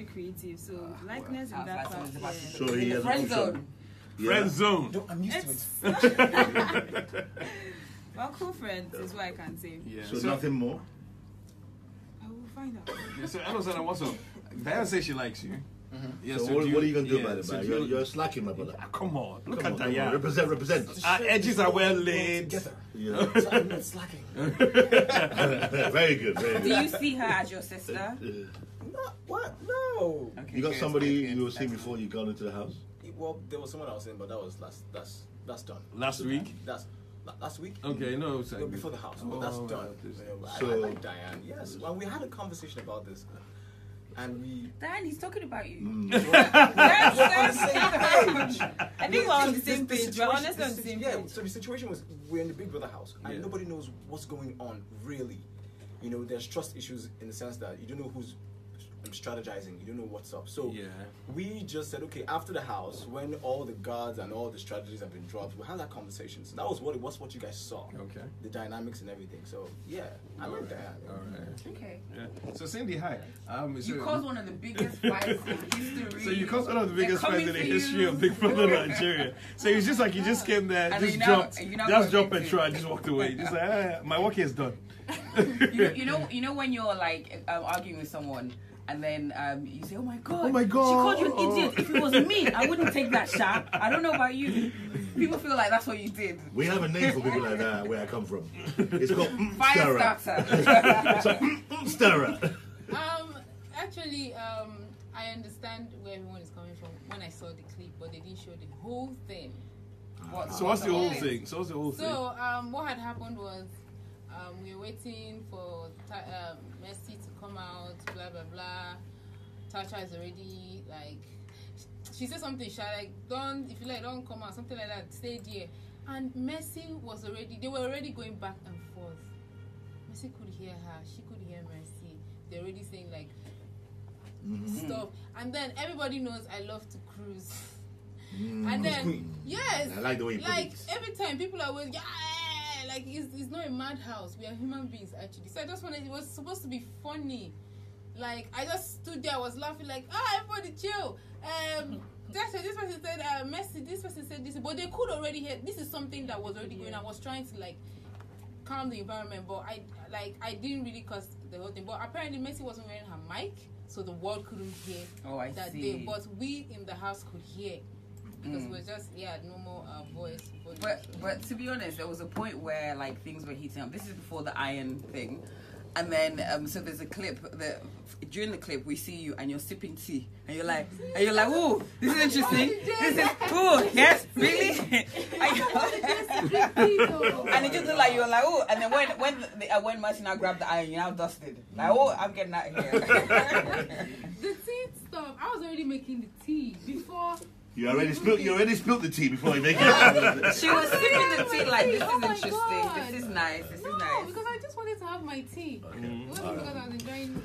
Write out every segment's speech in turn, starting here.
very creative, so likeness in that part. Yeah. So he has friend zone. Friend zone. No, I'm used to it. Well, cool friends is what I can say. Yeah. So nothing more. I will find out. Yeah, so Elozonam also. Diane says she likes you. Yeah, So what are you gonna do about it, so man? You're slacking, my brother. Come on, look Come at on. Diane. Represent. Our edges are well laid. Together. Yeah. So I'm not slacking. Very good. Very Do good. you see her as your sister? No, what? No. Okay, You got good, somebody good. you were seeing before you got into the house? Well, there was someone I was in, but that was that's done. Last week? That's last week. Okay, no, it's No, before the house. But that's Oh, done. right. You know, I So- like Diane. Yes. Well, we had a conversation about this, and we. Diane, he's talking about you. We're on the same page. I think we're on the same page. We're honestly on the same Yeah. page. So the situation was we're in the Big Brother house, and Yeah. nobody knows what's going on really. You know, there's trust issues in the sense that you don't know who's strategizing. You don't know what's up. So Yeah. we just said, okay, after the house, when all the guards and all the strategies have been dropped, we'll have that conversation. So that was what you guys saw. Okay. The dynamics and everything. So yeah, I like Diane. All right. Okay. Yeah. So Cindy, hi. You caused one of the biggest fights in history. So you caused one of the biggest They're fights in coming the for history you. of Big Brother Nigeria. So it's just like you just came there, And just you now- dropped, and you now just got dropped victim. petrol, and just walked away. Just like, my work here is done. you know when you're like arguing with someone and then you say, oh my god, Oh my God. she called you an idiot. If it was me, I wouldn't take that shot. I don't know about you. People feel like that's what you did. We have a name for people like that where I come from. It's called Fire Stirrer. starter. Stirrer. Actually, I understand where everyone is coming from when I saw the clip, but they didn't show the whole thing. So what's the whole thing? So What had happened was we were waiting for Mercy to come out, blah blah blah. Tasha is already like, she said something. She like, if you like, don't come out, something like that. Stay there. And Mercy they were already going back and forth. Mercy could hear her. She could hear Mercy. They're already saying like stuff. And then everybody knows I love to cruise. And then yes, I like the way you put like it. every time people are always like it's not a madhouse. We are human beings actually. So I just wanted, it was supposed to be funny. Like I just stood there, I was laughing like, everybody chill. This person said Mercy, this person said this, but they could already hear. This is something that was already going. I was trying to like calm the environment, but I didn't really cause the whole thing. But apparently Mercy wasn't wearing her mic, so the world couldn't hear that day. But we in the house could hear. Because we're just normal voice. But to be honest, there was a point where like things were heating up. This is before the iron thing, and then so there's a clip that during the clip we see you and you're sipping tea and you're like, oh, this is interesting. This is yes, really. And it just looked like you were like, oh, and then when Mercy now grabbed the iron, you now dusted like, oh, I'm getting out of here. The tea stuff. I was already making the tea before. You already spilled the tea before you make it. She was sipping the tea like, this is interesting. God. This is nice. This is nice. Because I just wanted to have my tea. It wasn't because I was enjoying my...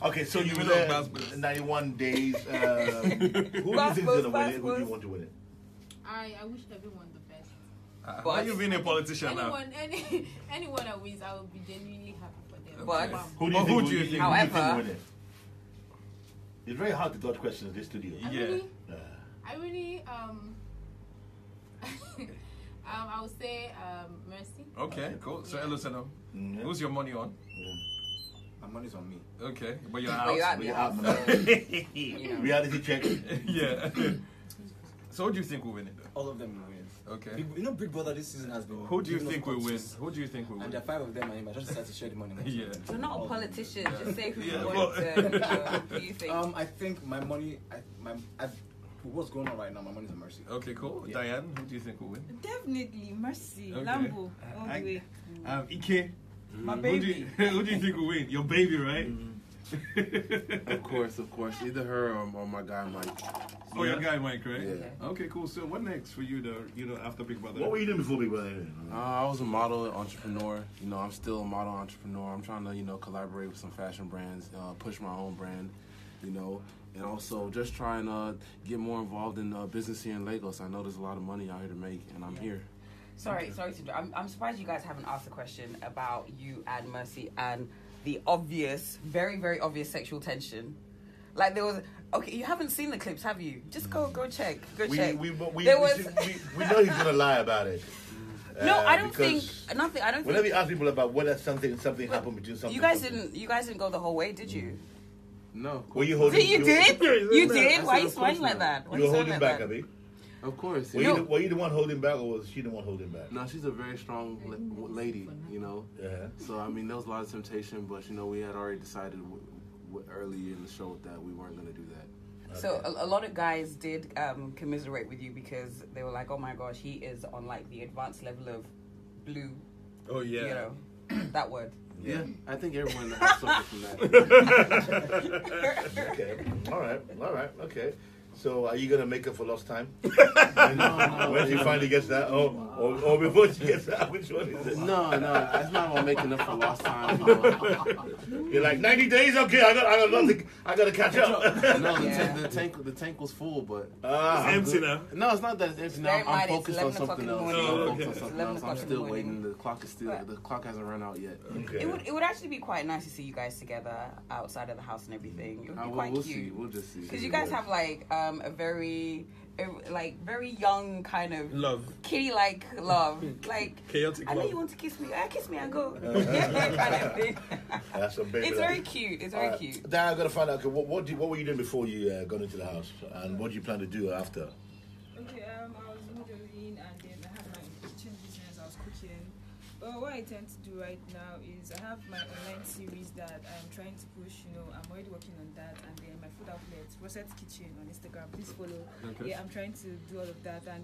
Okay, so you were there 91 days. Who do you think is going to win it? Who do you want to win it? I wish everyone the best. Why you being a politician anyone that wins, I will be genuinely happy for them. But Who do you think will win it? It's very hard to dodge questions in this studio. I really I would say Mercy. Okay, cool. So Elozonam, who's your money on? My money's on me. Okay, but you're out. We're out. Reality check. Yeah. So who do you think will win it though? All of them will win. Okay. Big Brother this season has been. Who do you think will win? Who do you think will win? And there are 5 of them, and I just decided to share the money. Yeah. You're not a politician. Just say who you Yeah, want to. Who do you think? I think my money. What's going on right now? My money's on Mercy. Okay, cool. Yeah. Diane, who do you think will win? Definitely Mercy, Okay. Lambo, all the way. Ike, My who baby. do you think will win? Your baby, right? Of course. Either her or my guy Mike. Oh, your guy Mike, right? Yeah. Okay, cool. So what next for you, though? After Big Brother? What were you doing before Big Brother? I was a model entrepreneur. I'm still a model entrepreneur. I'm trying to, collaborate with some fashion brands, push my own brand, and also just trying to get more involved in business here in Lagos. I know there's a lot of money out here to make, and I'm here. Sorry to. I'm surprised you guys haven't asked a question about you and Mercy and the obvious, very, very obvious sexual tension Like there was. Okay, you haven't seen the clips, have you? Just go check. Go check. We know There was- he's gonna lie about it. No, I don't think because nothing. I don't Whenever think you ask people about whether something happened between something. you guys didn't go the whole way, did you? No. Were you holding? You did. You did. Why are you Of course smiling like not. that? Why You were you smiling holding like back, that? Abby. Of course. Were, Yeah. were you the one holding back, or was she the one holding back? No, she's a very strong lady, you know. Yeah. So I mean, there was a lot of temptation, but you know, we had already decided early in the show that we weren't going to do that. So a lot of guys did commiserate with you because they were like, "Oh my gosh, he is on like the advanced level of blue." Oh yeah. You know, that word. Yeah, I think everyone has suffered from that. Okay. All right. Okay. So, are you gonna make up for lost time? No. When she finally gets that, or before she gets that, which one is it? No, it's not about making up for lost time. You know. You're like 90 days. Okay, I got nothing. I gotta catch up. No, Yeah. the tank was full, but Ah, It's empty now. no, it's not that it's empty. Bear Now in I'm mind, it's focused on 11 o'clock something in the else. morning. Oh, I'm okay. focused on something 11 else. o'clock I'm in the still morning. waiting. The clock okay. It would actually be quite nice to see you guys together outside of the house and everything. It would be quite we'll cute. see. We'll just see. Because you guys have like a very young kind of Love. kitty-like love. Like, Chaotic I know love. you want to kiss me. Kiss me and go. Kind of thing. That's a baby. It's very cute. It's very cute. Diane, I gotta find out. Okay, what were you doing before you got into the house, and what do you plan to do after? Okay, I was modeling and then I had my kitchen business. I was cooking. But what I tend to do right now is I have my online series that I'm trying to push. You know, I'm already working on that, and then my food outlet, Rosette's Kitchen on Instagram. Please follow. Okay. Yeah, I'm trying to do all of that, and